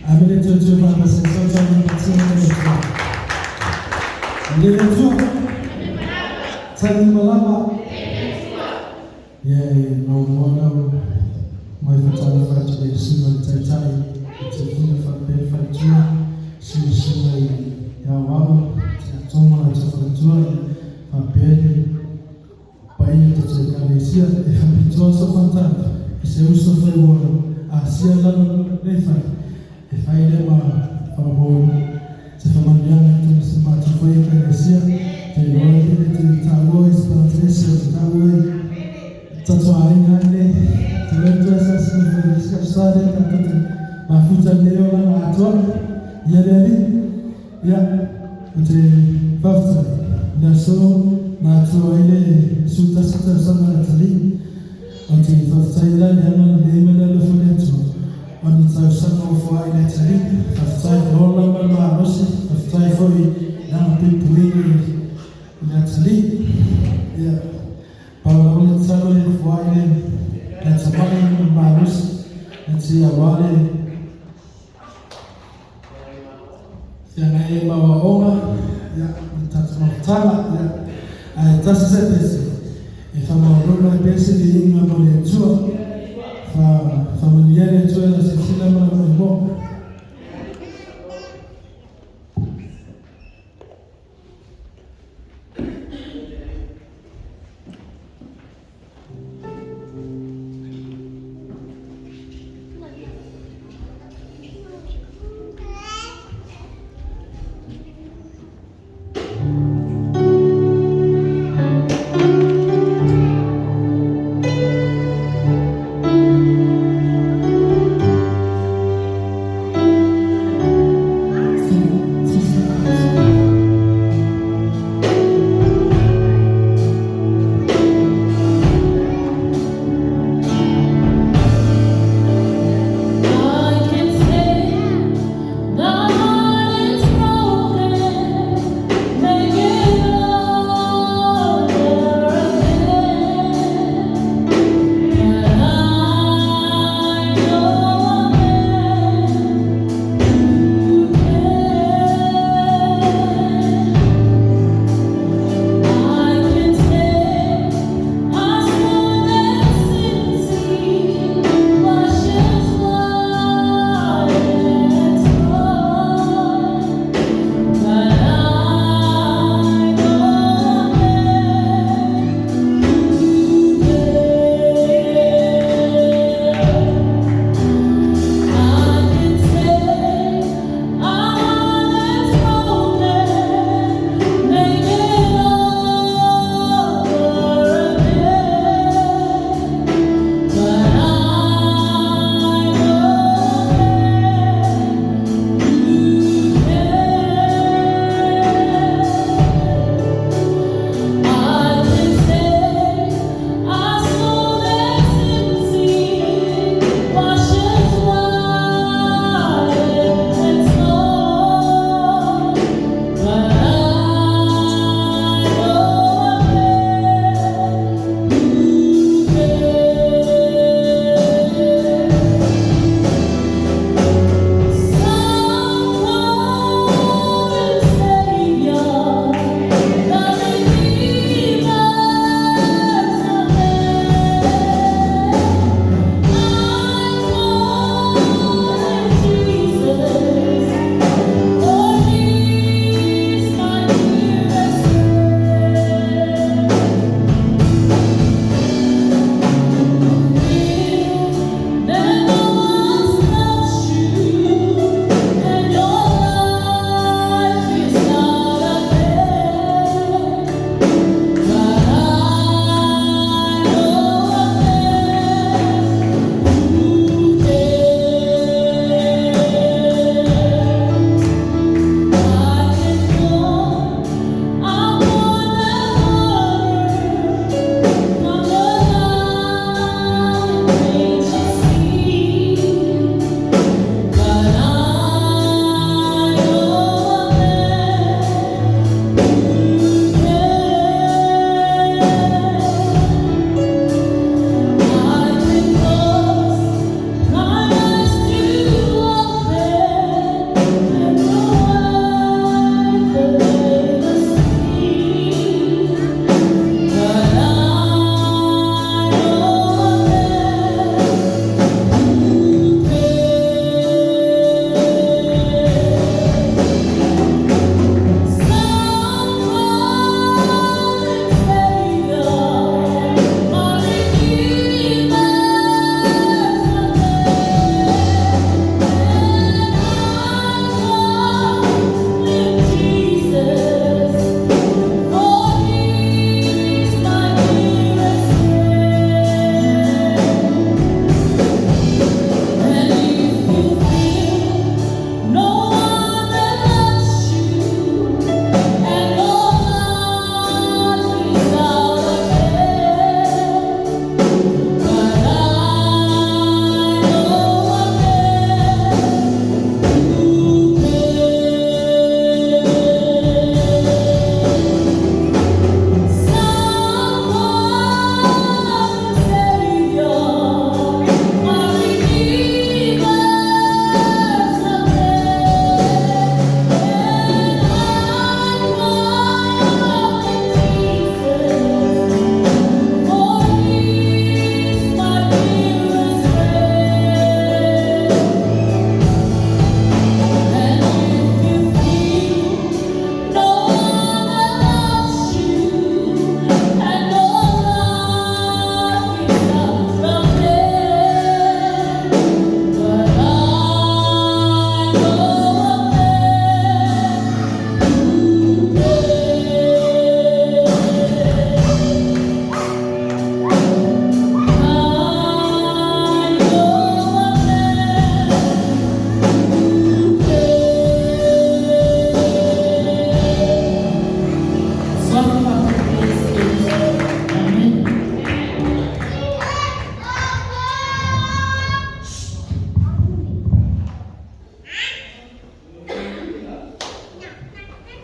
Amene Jojo Baba sasa tunataka ndio Tani malama no mwana mwefutana fatu shima tatai tefina fabe fatua shima ya wao toma na tafatua papeli paia tetsekalesia efamitoa sofantana iseuso faiwana asia lalo nefa efailema fabolo sefamandiana tumisema tufoye kalesia teloide tetabo espantresio tetabo tatu aingane tuletu sasa ni sasa tatu mafuta leo na watu yadeli ya utafafta na so na tu ile suta sana natali utafafta ile ndio ndio lefunetu onitawasana ufua ile tali tafta rola baba rosi tafta foi na pipu ile natali ya Paula tsalo ufua ile na sabani marusi nati awale yanaye mawaoma ya mtatutala ya tasise pesi ifama rola pesi ni inga mole tua familia yetu ya sisila mwana mbo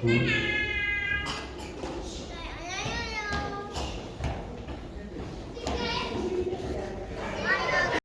Hmm.